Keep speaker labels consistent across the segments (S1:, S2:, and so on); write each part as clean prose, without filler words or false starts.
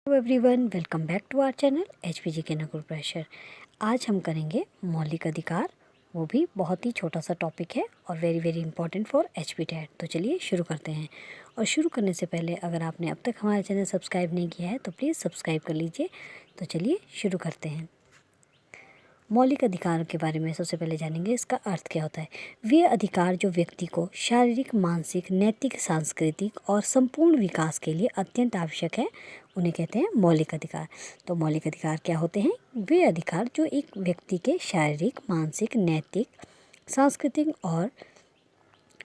S1: Hello everyone, welcome back to our channel HPG के Nakul pressure. आज हम करेंगे मौलिक अधिकार, वो भी बहुत ही छोटा सा टॉपिक है और very very important for HP TET. तो चलिए शुरू करते हैं। और शुरू करने से पहले अगर आपने अब तक हमारा चैनल सब्सक्राइब नहीं किया है तो प्लीज़ सब्सक्राइब कर लीजिए। तो चलिए शुरू करते हैं। मौलिक अधिकारों के बारे में सबसे पहले जानेंगे, इसका अर्थ क्या होता है। वे अधिकार जो व्यक्ति को शारीरिक, मानसिक, नैतिक, सांस्कृतिक और संपूर्ण विकास के लिए अत्यंत आवश्यक है, उन्हें कहते हैं मौलिक अधिकार। तो मौलिक अधिकार क्या होते हैं? वे अधिकार जो एक व्यक्ति के शारीरिक, मानसिक, नैतिक, सांस्कृतिक और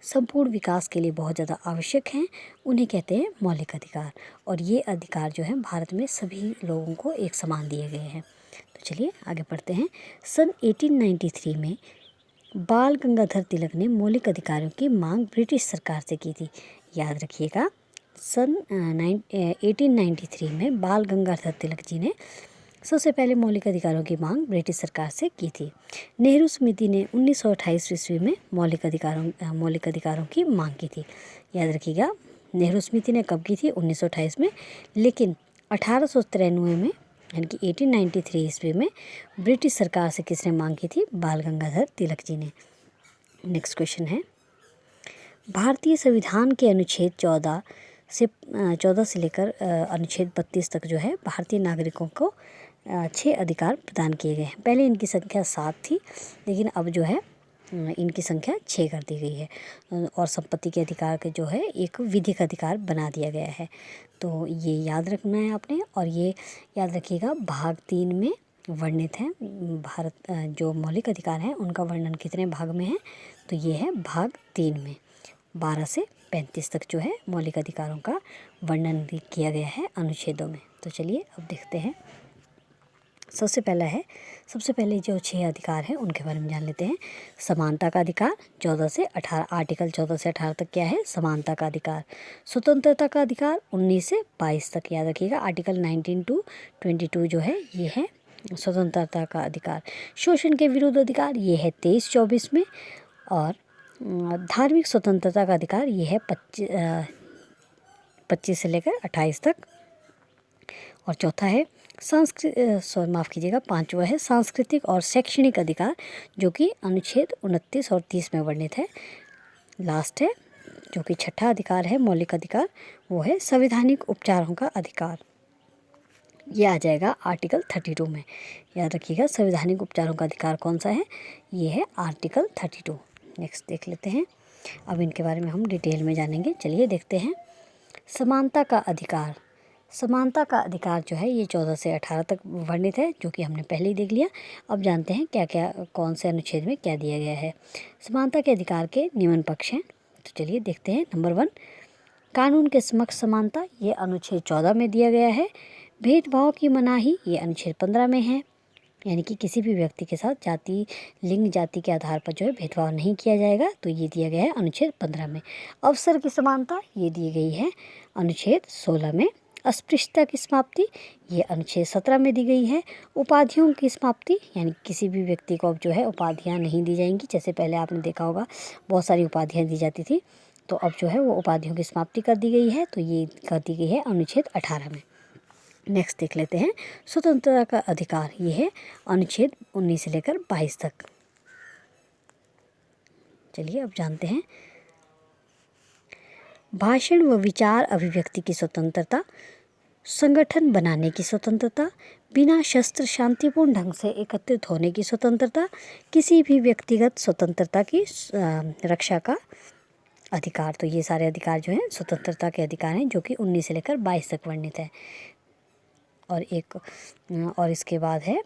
S1: संपूर्ण विकास के लिए बहुत ज़्यादा आवश्यक हैं, उन्हें कहते हैं मौलिक अधिकार। और ये अधिकार जो है भारत में सभी लोगों को एक समान दिए गए हैं। तो चलिए आगे बढ़ते हैं। सन 1893 में बाल गंगाधर तिलक ने मौलिक अधिकारों की मांग ब्रिटिश सरकार से की थी। याद रखिएगा, सन 1893 में बाल गंगाधर तिलक जी ने सबसे पहले मौलिक अधिकारों की मांग ब्रिटिश सरकार से की थी। नेहरू समिति ने 1928 ईस्वी में मौलिक अधिकारों की मांग की थी। याद रखिएगा, नेहरू समिति ने कब की थी? 1928 में। लेकिन 1893 में यानी कि 1893 ईस्वी में ब्रिटिश सरकार से किसने मांग की थी? बाल गंगाधर तिलक जी ने। नेक्स्ट क्वेश्चन है, भारतीय संविधान के अनुच्छेद 14 से लेकर अनुच्छेद 32 तक जो है भारतीय नागरिकों को 6 अधिकार प्रदान किए गए हैं। पहले इनकी संख्या 7 थी, लेकिन अब जो है इनकी संख्या 6 कर दी गई है। और संपत्ति के अधिकार के जो है एक विधिक अधिकार बना दिया गया है। तो ये याद रखना है आपने। और ये याद रखिएगा, भाग 3 में वर्णित हैं। भारत जो मौलिक अधिकार हैं उनका वर्णन कितने भाग में है? तो ये है भाग 3 में 12 से 35 तक जो है मौलिक अधिकारों का वर्णन किया गया है अनुच्छेदों में। तो चलिए अब देखते हैं। सबसे पहले जो 6 अधिकार हैं उनके बारे में जान लेते हैं। समानता का अधिकार 14 से 18, आर्टिकल 14 से 18 तक क्या है? समानता का अधिकार। स्वतंत्रता का अधिकार 19 से 22 तक, याद रखिएगा। आर्टिकल 19 to 22 जो है ये है स्वतंत्रता का अधिकार। शोषण के विरुद्ध अधिकार ये है 23-24 में। और धार्मिक स्वतंत्रता का अधिकार ये है 25 से लेकर 28 तक। और चौथा है पांचवा है सांस्कृतिक और शैक्षणिक अधिकार, जो कि अनुच्छेद 29 और 30 में वर्णित है। लास्ट है जो कि छठा अधिकार है मौलिक अधिकार, वो है संवैधानिक उपचारों का अधिकार। ये आ जाएगा आर्टिकल 32 में। याद रखिएगा, संवैधानिक उपचारों का अधिकार कौन सा है? ये है आर्टिकल 32। नेक्स्ट देख लेते हैं। अब इनके बारे में हम डिटेल में जानेंगे। चलिए देखते हैं। समानता का अधिकार। समानता का अधिकार जो है ये 14 से 18 तक वर्णित है, जो कि हमने पहले ही देख लिया। अब जानते हैं क्या क्या कौन से अनुच्छेद में क्या दिया गया है। समानता के अधिकार के निम्न पक्ष हैं, तो चलिए देखते हैं। नंबर 1, कानून के समक्ष समानता, ये अनुच्छेद 14 में दिया गया है। भेदभाव की मनाही, ये अनुच्छेद 15 में है, यानी कि किसी भी व्यक्ति के साथ जाति, लिंग, जाति के आधार पर जो है भेदभाव नहीं किया जाएगा, तो ये दिया गया है अनुच्छेद 15 में। अवसर की समानता ये दी गई है अनुच्छेद 16 में। अस्पृश्यता की समाप्ति ये अनुच्छेद 17 में दी गई है। उपाधियों की समाप्ति, यानी किसी भी व्यक्ति को अब जो है उपाधियाँ नहीं दी जाएंगी। जैसे पहले आपने देखा होगा बहुत सारी उपाधियाँ दी जाती थी, तो अब जो है वो उपाधियों की समाप्ति कर दी गई है, तो ये कर दी गई है अनुच्छेद 18 में। नेक्स्ट देख लेते हैं। स्वतंत्रता का अधिकार ये है अनुच्छेद 19 से लेकर 22 तक। चलिए अब जानते हैं। भाषण व विचार अभिव्यक्ति की स्वतंत्रता, संगठन बनाने की स्वतंत्रता, बिना शस्त्र शांतिपूर्ण ढंग से एकत्रित होने की स्वतंत्रता, किसी भी व्यक्तिगत स्वतंत्रता की रक्षा का अधिकार। तो ये सारे अधिकार जो हैं स्वतंत्रता के अधिकार हैं, जो कि 19 से लेकर 22 तक वर्णित है। और इसके बाद है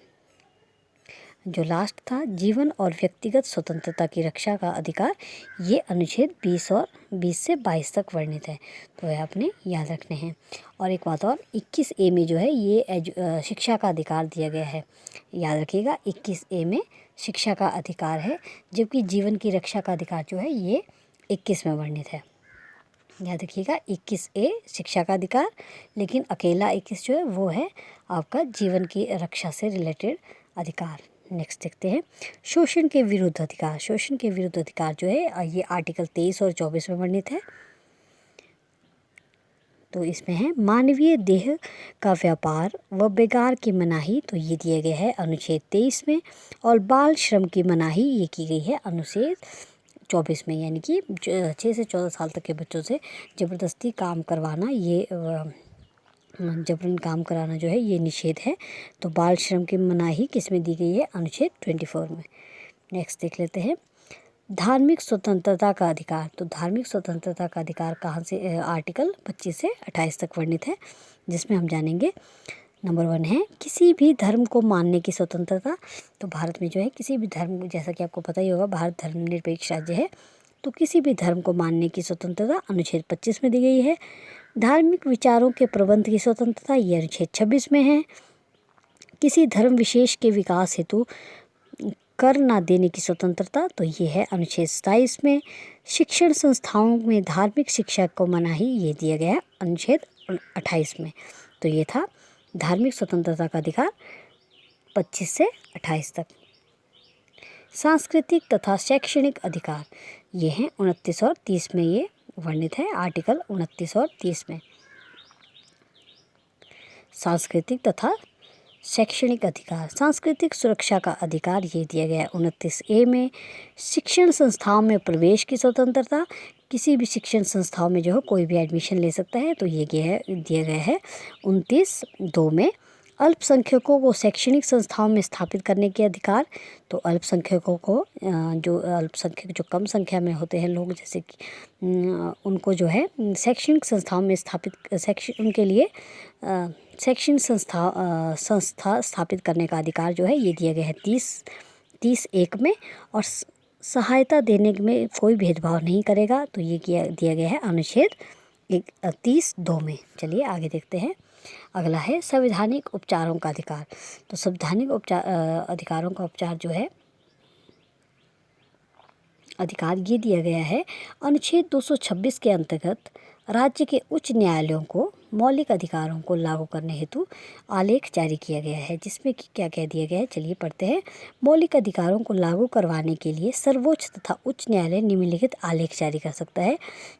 S1: जो लास्ट था, जीवन और व्यक्तिगत स्वतंत्रता की रक्षा का अधिकार, ये अनुच्छेद 20 से 22 तक वर्णित है, तो ये आपने याद रखने हैं। और एक बात और, 21A में जो है ये शिक्षा का अधिकार दिया गया है। याद रखिएगा, 21A में शिक्षा का अधिकार है, जबकि जीवन की रक्षा का अधिकार जो है ये 21 में वर्णित है। याद रखिएगा, 21A शिक्षा का अधिकार, लेकिन अकेला 21 जो है वो है आपका जीवन की रक्षा से रिलेटेड अधिकार। नेक्स्ट देखते हैं। शोषण के विरुद्ध अधिकार। शोषण के विरुद्ध अधिकार जो है ये आर्टिकल 23 और 24 में वर्णित है। तो इसमें है मानवीय देह का व्यापार व बेगार की मनाही, तो ये दिया गया है अनुच्छेद 23 में। और बाल श्रम की मनाही ये की गई है अनुच्छेद 24 में, यानी कि 6 से 14 साल तक के बच्चों से ज़बरदस्ती काम करवाना, ये जबरन काम कराना जो है ये निषेध है। तो बाल श्रम की मनाही किस में दी गई है? अनुच्छेद 24 में। नेक्स्ट देख लेते हैं धार्मिक स्वतंत्रता का अधिकार। तो धार्मिक स्वतंत्रता का अधिकार कहाँ से? आर्टिकल 25 से 28 तक वर्णित है, जिसमें हम जानेंगे नंबर 1 है किसी भी धर्म को मानने की स्वतंत्रता। तो भारत में जो है किसी भी धर्म, जैसा कि आपको पता ही होगा भारत धर्मनिरपेक्ष राज्य है, तो किसी भी धर्म को मानने की स्वतंत्रता अनुच्छेद 25 में दी गई है। धार्मिक विचारों के प्रबंध की स्वतंत्रता ये अनुच्छेद 26 में है। किसी धर्म विशेष के विकास हेतु कर न देने की स्वतंत्रता, तो ये है अनुच्छेद 27 में। शिक्षण संस्थाओं में धार्मिक शिक्षा को मनाही ये दिया गया है अनुच्छेद 28 में। तो ये था धार्मिक स्वतंत्रता का अधिकार 25 से 28 तक। सांस्कृतिक तथा शैक्षणिक अधिकार ये हैं 29 और 30 में, ये वर्णित है आर्टिकल 29 और 30 में। सांस्कृतिक तथा शैक्षणिक अधिकार, सांस्कृतिक सुरक्षा का अधिकार ये दिया गया है 29A में। शिक्षण संस्थाओं में प्रवेश की स्वतंत्रता, किसी भी शिक्षण संस्थाओं में जो है कोई भी एडमिशन ले सकता है, तो ये दिया गया है 29(2) में। अल्पसंख्यकों को शैक्षणिक संस्थाओं में स्थापित करने के अधिकार, तो अल्पसंख्यकों को जो कम संख्या में होते हैं लोग, जैसे कि उनको जो है शैक्षणिक संस्थाओं में उनके लिए शैक्षणिक संस्था स्थापित करने का अधिकार जो है ये दिया गया है 30(1) में। और सहायता देने में कोई भेदभाव नहीं करेगा, तो ये दिया गया है अनुच्छेद 30(2) में। चलिए आगे देखते हैं। अगला है संवैधानिक उपचारों का अधिकार। तो संवैधानिक अधिकारों का उपचार जो है अधिकार ये दिया गया है अनुच्छेद 226 के अंतर्गत राज्य के उच्च न्यायालयों को मौलिक अधिकारों को लागू करने हेतु आलेख जारी किया गया है, जिसमें कि क्या क्या दिया गया है चलिए पढ़ते हैं। मौलिक अधिकारों को लागू करवाने के लिए सर्वोच्च तथा उच्च न्यायालय निम्नलिखित आलेख जारी कर सकता है,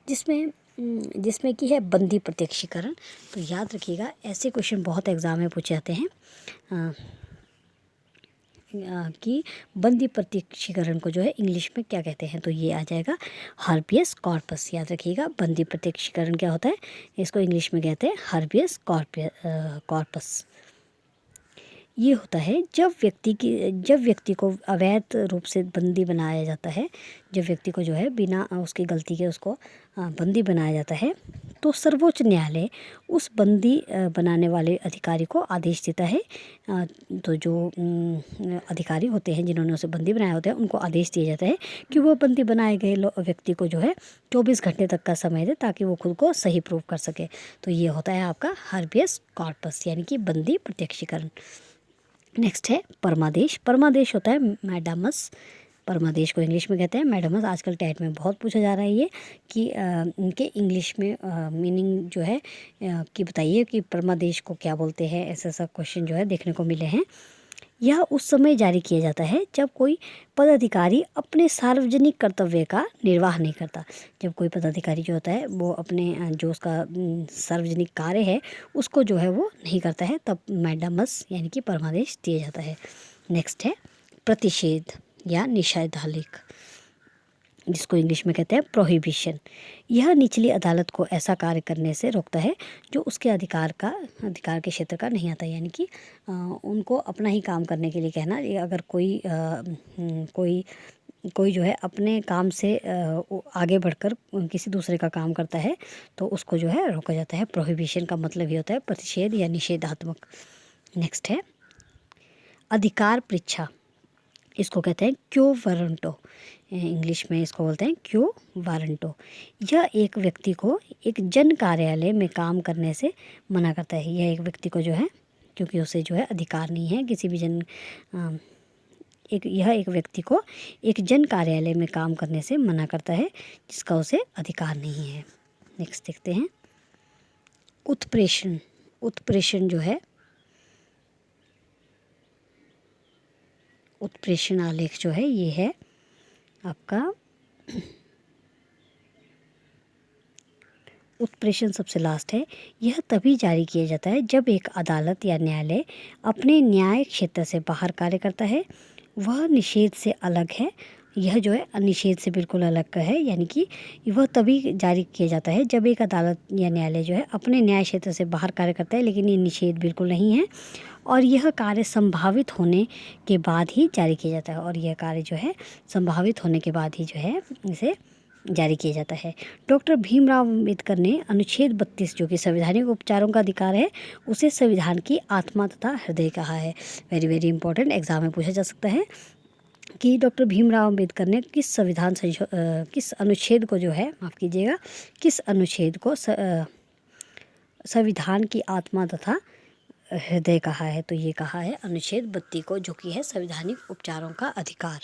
S1: जिसमें कि है बंदी प्रत्यक्षीकरण। तो याद रखिएगा ऐसे क्वेश्चन बहुत एग्जाम में पूछे जाते हैं कि बंदी प्रत्यक्षीकरण को जो है इंग्लिश में क्या कहते हैं, तो ये आ जाएगा हर्बियस कॉर्पस। याद रखिएगा बंदी प्रत्यक्षीकरण क्या होता है, इसको इंग्लिश में कहते हैं हर्बियस कॉर्पस। ये होता है जब व्यक्ति को अवैध रूप से बंदी बनाया जाता है, जब व्यक्ति को जो है बिना उसकी गलती के उसको बंदी बनाया जाता है, तो सर्वोच्च न्यायालय उस बंदी बनाने वाले अधिकारी को आदेश देता है। तो जो अधिकारी होते हैं जिन्होंने उसे बंदी बनाया होता है, उनको आदेश दिया जाता है कि वो बंदी बनाए गए व्यक्ति को जो है 24 घंटे तक का समय दे, ताकि वो खुद को सही प्रूव कर सके। तो ये होता है आपका हर्बियस कॉर्पस, यानी कि बंदी प्रत्यक्षीकरण। नेक्स्ट है परमादेश। परमादेश होता है मैडामस। परमादेश को इंग्लिश में कहते हैं मैडामस। आजकल टेट में बहुत पूछा जा रहा है ये कि इनके इंग्लिश में मीनिंग जो है कि बताइए कि परमादेश को क्या बोलते हैं। ऐसा क्वेश्चन जो है देखने को मिले हैं। यह उस समय जारी किया जाता है जब कोई पदाधिकारी अपने सार्वजनिक कर्तव्य का निर्वाह नहीं करता। जब कोई पदाधिकारी जो होता है वो अपने जो उसका सार्वजनिक कार्य है उसको जो है वो नहीं करता है, तब मैडामस यानी कि परमादेश दिया जाता है। नेक्स्ट है प्रतिषेध या निषेधालेख, जिसको इंग्लिश में कहते हैं प्रोहिबिशन। यह निचली अदालत को ऐसा कार्य करने से रोकता है जो उसके अधिकार के क्षेत्र का नहीं आता, यानी कि उनको अपना ही काम करने के लिए कहना। अगर कोई जो है अपने काम से आगे बढ़कर किसी दूसरे का काम करता है तो उसको जो है रोका जाता है। प्रोहिबिशन का मतलब ये होता है प्रतिषेध या निषेधात्मक। नेक्स्ट है अधिकार परीक्षा, इसको कहते हैं क्यो वारंटो। इंग्लिश में इसको बोलते हैं क्यो वारंटो। यह एक व्यक्ति को एक जन कार्यालय में काम करने से मना करता है। यह एक व्यक्ति को जो है, क्योंकि उसे जो है अधिकार नहीं है किसी भी यह एक व्यक्ति को एक जन कार्यालय में काम करने से मना करता है जिसका उसे अधिकार नहीं है। नेक्स्ट देखते हैं उत्प्रेषण। उत्प्रेषण जो है, उत्प्रेषण आलेख जो है ये है आपका उत्प्रेषण सबसे लास्ट है। यह तभी जारी किया जाता है जब एक अदालत या न्यायालय अपने न्याय क्षेत्र से बाहर कार्य करता है। वह निषेध से अलग है। यह जो है निषेध से बिल्कुल अलग का है, यानी कि वह तभी जारी किया जाता है जब एक अदालत या न्यायालय जो है अपने न्याय क्षेत्र से बाहर कार्य करता है, लेकिन ये निषेध बिल्कुल नहीं है। और यह कार्य संभावित होने के बाद ही जारी किया जाता है, और यह कार्य जो है संभावित होने के बाद ही जो है इसे जारी किया जाता है। डॉक्टर भीमराव अम्बेडकर ने अनुच्छेद 32 जो कि संवैधानिक उपचारों का अधिकार है, उसे संविधान की आत्मा तथा हृदय कहा है। वेरी वेरी इंपॉर्टेंट, एग्जाम में पूछा जा सकता है कि डॉक्टर भीमराव अम्बेडकर ने किस अनुच्छेद को जो है, माफ़ कीजिएगा, किस अनुच्छेद को संविधान की आत्मा तथा हृदय कहा है। तो ये कहा है अनुच्छेद 32 को, जो कि है संवैधानिक उपचारों का अधिकार।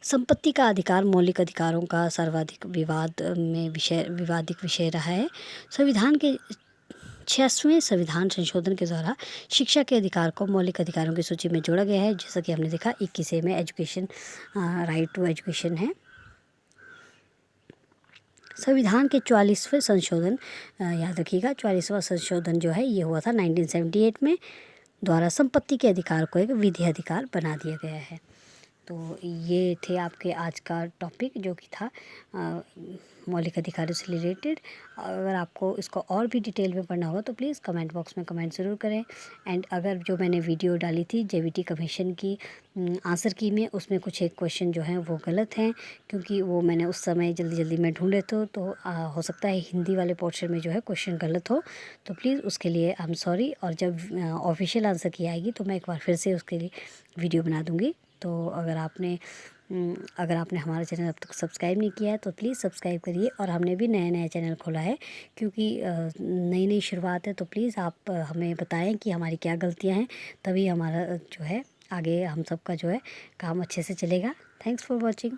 S1: संपत्ति का अधिकार मौलिक अधिकारों का सर्वाधिक विवादित विषय रहा है। संविधान के 86वें संविधान संशोधन के द्वारा शिक्षा के अधिकार को मौलिक अधिकारों की सूची में जोड़ा गया है। जैसा कि हमने देखा 21वें में एजुकेशन, राइट टू एजुकेशन है। संविधान के 44वें संशोधन, याद रखिएगा 44वां संशोधन जो है ये हुआ था 1978 में, द्वारा संपत्ति के अधिकार को एक विधि अधिकार बना दिया गया है। तो ये थे आपके आज का टॉपिक, जो कि था मौलिक अधिकारों से रिलेटेड। अगर आपको इसको और भी डिटेल में पढ़ना होगा तो प्लीज़ कमेंट बॉक्स में कमेंट ज़रूर करें। एंड अगर जो मैंने वीडियो डाली थी जेवीटी कमीशन की आंसर की में, उसमें कुछ एक क्वेश्चन जो हैं वो गलत हैं, क्योंकि वो मैंने उस समय जल्दी में ढूंढे तो हो सकता है हिंदी वाले पोर्शन में जो है क्वेश्चन गलत हो, तो प्लीज़ उसके लिए आई एम सॉरी। और जब ऑफिशियल आंसर की आएगी तो मैं एक बार फिर से उसके लिए वीडियो बना दूँगी। तो अगर आपने हमारा चैनल अब तक सब्सक्राइब नहीं किया है तो प्लीज़ सब्सक्राइब करिए। और हमने भी नया चैनल खोला है, क्योंकि नई शुरुआत है, तो प्लीज़ आप हमें बताएं कि हमारी क्या गलतियां हैं, तभी हमारा जो है आगे हम सबका जो है काम अच्छे से चलेगा। Thanks for watching.